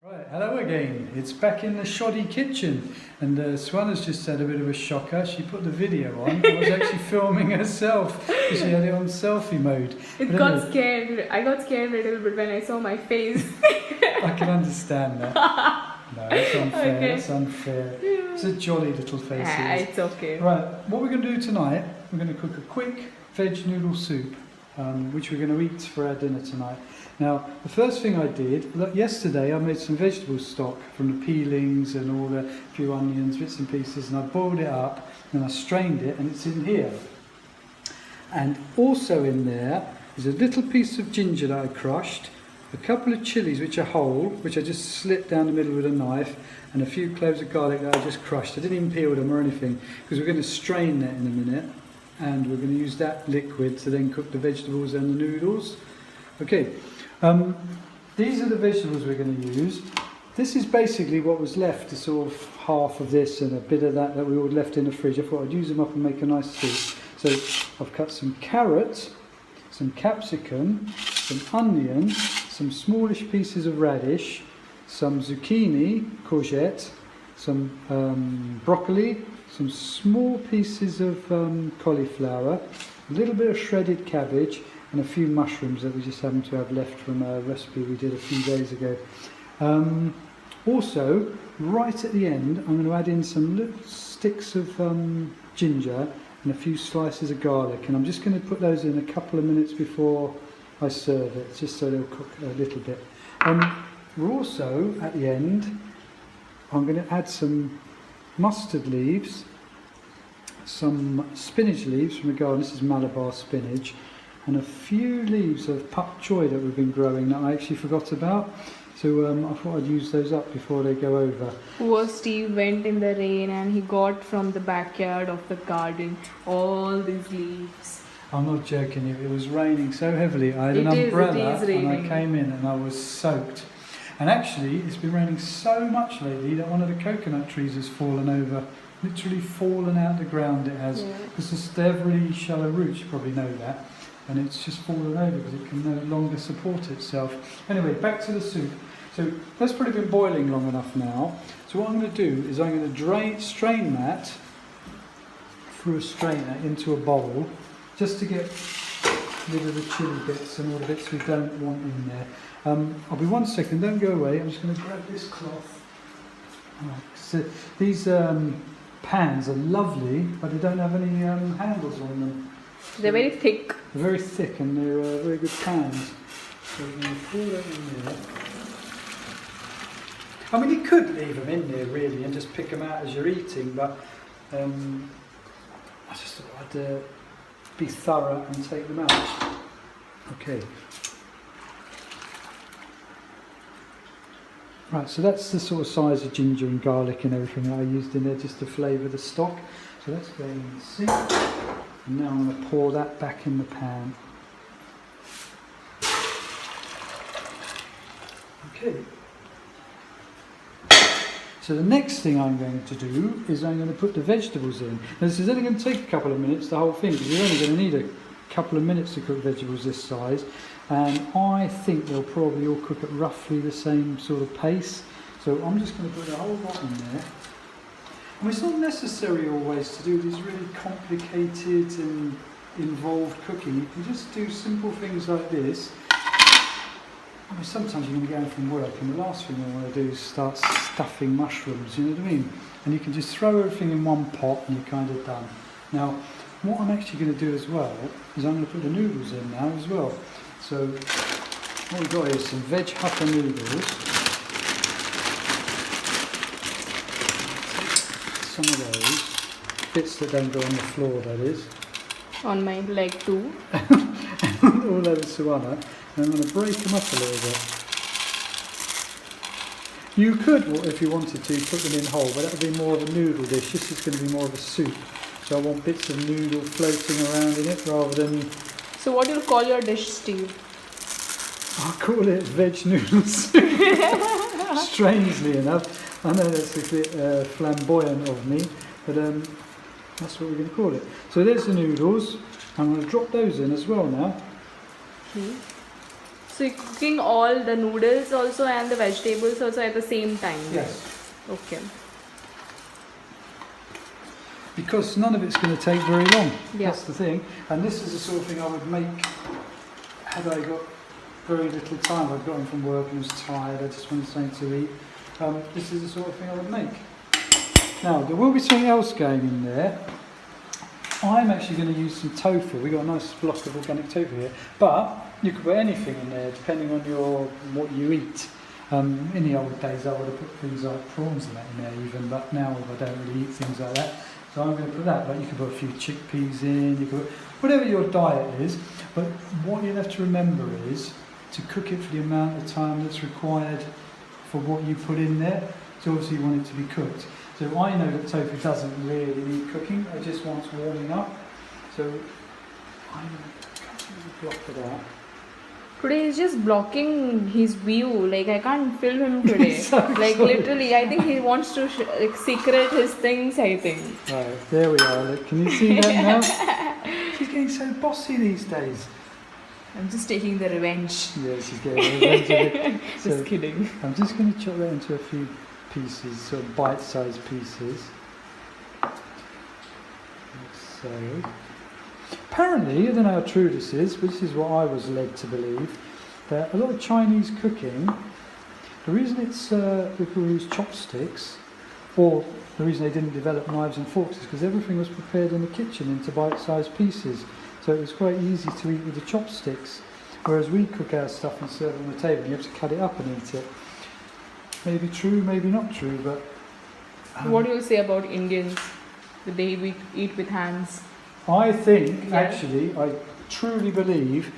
Right, hello again. It's back in the shoddy kitchen, and Swanna's just had a bit of a shocker. She put the video on. I was actually filming herself because she had it on selfie mode. It got scared. I got scared a little bit when I saw my face. I can understand that. No, that's unfair. Okay. That's unfair. It's a jolly little face. Yeah, it is. it's okay. Right, what we're going to do tonight, we're going to cook a quick veg noodle soup, which we're going to eat for our dinner tonight. Now, the first thing I did, look, yesterday I made some vegetable stock from the peelings and all the few onions, bits and pieces, and I boiled it up and I strained it, and it's in here. And also in there is a little piece of ginger that I crushed, a couple of chilies which are whole, which I just slit down the middle with a knife, and a few cloves of garlic that I just crushed. I didn't even peel them or anything, because we're going to strain that in a minute, and we're going to use that liquid to then cook the vegetables and the noodles. Okay. These are the vegetables we're going to use. This is basically what was left, the sort of half of this and a bit of that we all left in the fridge. I thought I'd use them up and make a nice soup. So I've cut some carrot, some capsicum, some onion, some smallish pieces of radish, some zucchini, courgette, some broccoli, some small pieces of cauliflower, a little bit of shredded cabbage, and a few mushrooms that we just happen to have left from a recipe we did a few days ago. Also, right at the end, I'm going to add in some little sticks of ginger and a few slices of garlic, and I'm just going to put those in a couple of minutes before I serve it, just so they'll cook a little bit. We're also, at the end, I'm going to add some mustard leaves, some spinach leaves from the garden. This is Malabar spinach, and a few leaves of pak choy that we've been growing that I actually forgot about. So I thought I'd use those up before they go over. Poor Steve went in the rain and he got from the backyard of the garden all these leaves. I'm not joking you, it was raining so heavily. I had an umbrella and I came in and I was soaked. And actually it's been raining so much lately that one of the coconut trees has fallen over. Literally fallen out the ground it has. Because they have really shallow roots, you probably know that. And it's just fallen over because it can no longer support itself. Anyway, back to the soup. So that's probably been boiling long enough now. So what I'm going to do is I'm going to strain that through a strainer into a bowl, just to get rid of the chili bits and all the bits we don't want in there. I'll be 1 second, don't go away. I'm just going to grab this cloth. Right, so these pans are lovely, but they don't have any handles on them. They're very thick. They're very thick and they're very good pans. So we're going to pour that in there. I mean, you could leave them in there really and just pick them out as you're eating, but I just thought I'd be thorough and take them out. Okay. Right, so that's the sort of size of ginger and garlic and everything that I used in there just to flavour the stock. So that's going in the sink. And now I'm going to pour that back in the pan. Okay. So the next thing I'm going to do is I'm going to put the vegetables in. Now this is only going to take a couple of minutes, the whole thing, because you're only going to need a couple of minutes to cook vegetables this size. And I think they'll probably all cook at roughly the same sort of pace. So I'm just going to put a whole lot in there. And it's not necessary always to do these really complicated and involved cooking. You can just do simple things like this. I mean, sometimes you're going to go home from work and the last thing you want to do is start stuffing mushrooms, you know what I mean? And you can just throw everything in one pot and you're kind of done. Now, what I'm actually going to do as well is I'm going to put the noodles in now as well. So what we've got is some veg hupper noodles. Some of those bits that don't go on the floor, that is. On my leg too. All over Suana. And I'm going to break them up a little bit. You could, if you wanted to, put them in whole, but that would be more of a noodle dish. This is going to be more of a soup. So I want bits of noodle floating around in it rather than... So what do you call your dish, Steve? I'll call it veg noodle soup. Strangely enough. I know that's a bit flamboyant of me, but that's what we're going to call it. So there's the noodles. I'm going to drop those in as well now. So you're cooking all the noodles also and the vegetables also at the same time? Yes. Okay. Because none of it's going to take very long. Yeah. That's the thing. And this is the sort of thing I would make had I got very little time. I'd gotten from work and was tired. I just wanted something to eat. This is the sort of thing I would make. Now, there will be something else going in there. I'm actually going to use some tofu. We've got a nice block of organic tofu here. But you could put anything in there depending on what you eat. In the old days I would have put things like prawns and that in there even, but now I don't really eat things like that. So I'm going to put that, but you could put a few chickpeas in, you could put whatever your diet is. But what you have to remember is to cook it for the amount of time that's required for what you put in there. So obviously you want it to be cooked. So I know that tofu doesn't really need cooking, it just wants warming up. So I'm going to block it out. Today he's just blocking his view. Like I can't film him today. So like sorry. literally, I think he wants to secret his things. I think. Right, there we are. Look, can you see that now? She's getting so bossy these days. I'm just taking the revenge. Yeah, she's getting revenge of it. Just kidding. I'm just going to chop that into a few pieces, sort of bite-sized pieces. Like so. Apparently, I don't know how true this is, but this is what I was led to believe, that a lot of Chinese cooking, the reason it's people use chopsticks, or the reason they didn't develop knives and forks, is because everything was prepared in the kitchen into bite-sized pieces. So it was quite easy to eat with the chopsticks. Whereas we cook our stuff and serve it on the table, and you have to cut it up and eat it. Maybe true, maybe not true, but... What do you say about Indians? That they eat with hands? I think, Yeah. actually, I truly believe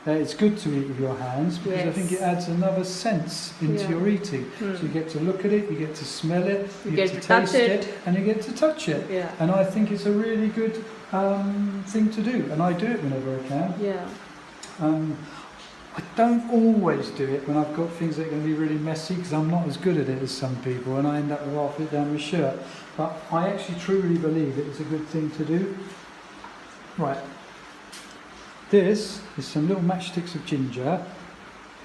that it's good to eat with your hands, because I Yes. think it adds another sense into Yeah. your eating. So you get to look at it, you get to smell it, You get get to to touch taste it. and you get to touch it. Yeah. And I think it's a really good thing to do, and I do it whenever I can. Yeah. I don't always do it when I've got things that are going to be really messy, because I'm not as good at it as some people, and I end up with half it down my shirt. But I actually truly believe it's a good thing to do. Right. This is some little matchsticks of ginger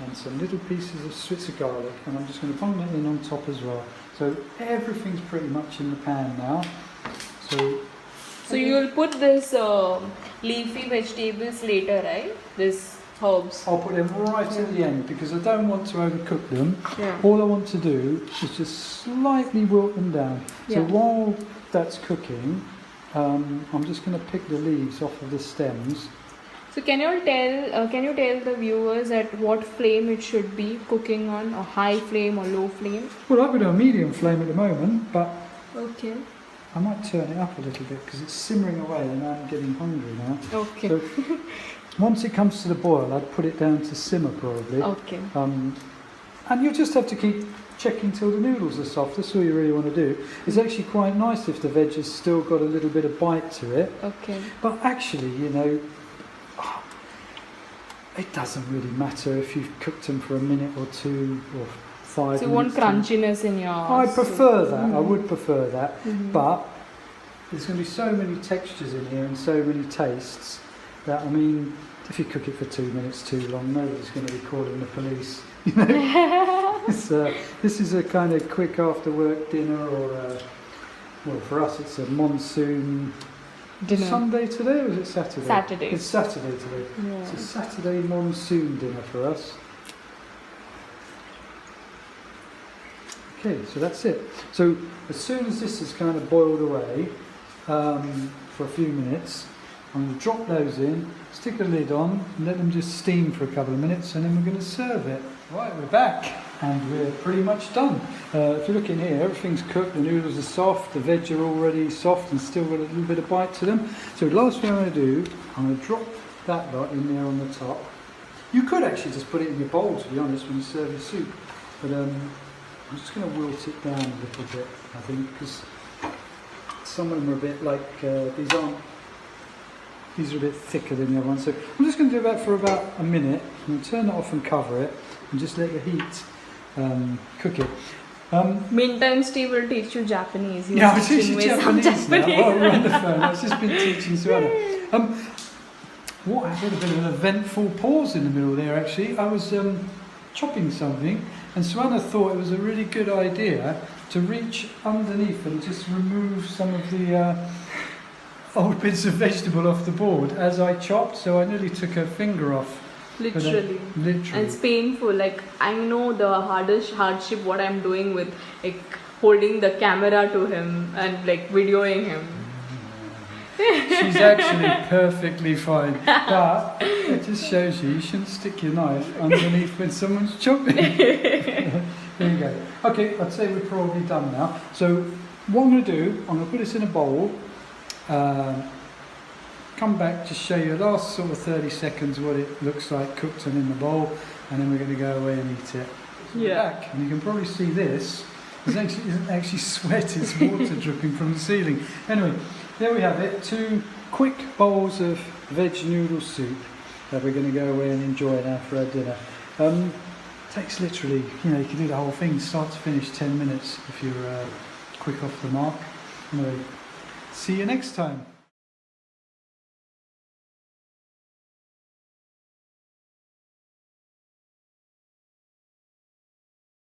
and some little pieces of Switzer garlic, and I'm just going to bung that in on top as well. So everything's pretty much in the pan now. So you will put this leafy vegetables later, right? This herbs. I'll put them right at the end, because I don't want to overcook them. Yeah. All I want to do is just slightly wilt them down. So Yeah. while that's cooking, I'm just going to pick the leaves off of the stems. So can you tell the viewers at what flame it should be cooking on, or high flame or low flame? Well, I've got a medium flame at the moment, but Okay. I might turn it up a little bit because it's simmering away and I'm getting hungry now. Okay. So once it comes to the boil, I'd put it down to simmer probably. Okay. And you'll just have to keep checking till the noodles are soft. That's all you really want to do. It's actually quite nice if the veg has still got a little bit of bite to it. Okay. But actually, you know, it doesn't really matter if you've cooked them for a minute or two or 5 So you want minutes. crunchiness in your I prefer that. I would prefer that. Mhm. But there's going to be so many textures in here and so many tastes that, I mean, if you cook it for 2 minutes too long, nobody's going to be calling the police. You know, this is a kind of quick after-work dinner, or well, for us it's a monsoon dinner. Sunday today, or is it Saturday? Saturday. It's Saturday today. Yeah. It's a Saturday monsoon dinner for us. Okay, so that's it. So as soon as this is kind of boiled away for a few minutes, I'm going to drop those in, stick a lid on, and let them just steam for a couple of minutes, and then we're going to serve it. Right, we're back, and we're pretty much done. If you look in here, everything's cooked, the noodles are soft, the veg are already soft and still got a little bit of bite to them. So the last thing I'm going to do, I'm going to drop that lot in there on the top. You could actually just put it in your bowl, to be honest, when you serve your soup, but I'm just going to wilt it down a little bit, I think, because some of them are a bit like, these are a bit thicker than the other ones. So I'm just going to do that for about a minute. I'm going to turn that off and cover it and just let the heat cook it. Meantime, Steve will teach you Japanese. He Yeah, was I'm teaching me some Japanese now. Japanese. Oh, we're on the phone. I've just been teaching Suana. what I had a bit of an eventful pause in the middle there actually. I was chopping something and Swana thought it was a really good idea to reach underneath and just remove some of the old bits of vegetable off the board as I chopped, so I nearly took her finger off. Literally. Literally. And it's painful. Like, I know the hardship what I'm doing with like holding the camera to him and like videoing him. She's actually perfectly fine, but it just shows you shouldn't stick your knife underneath when someone's chopping. There you go. Okay, I'd say we're probably done now. So what I'm going to do, I'm going to put this in a bowl, come back to show you the last sort of 30 seconds what it looks like cooked and in the bowl, and then we're going to go away and eat it. So we're back, and you can probably see this. It isn't actually sweat, it's water dripping from the ceiling. Anyway, there we have it, 2 quick bowls of veg noodle soup that we're going to go away and enjoy now for our dinner. Takes literally, you can do the whole thing start to finish 10 minutes if you're quick off the mark. Anyway, see you next time.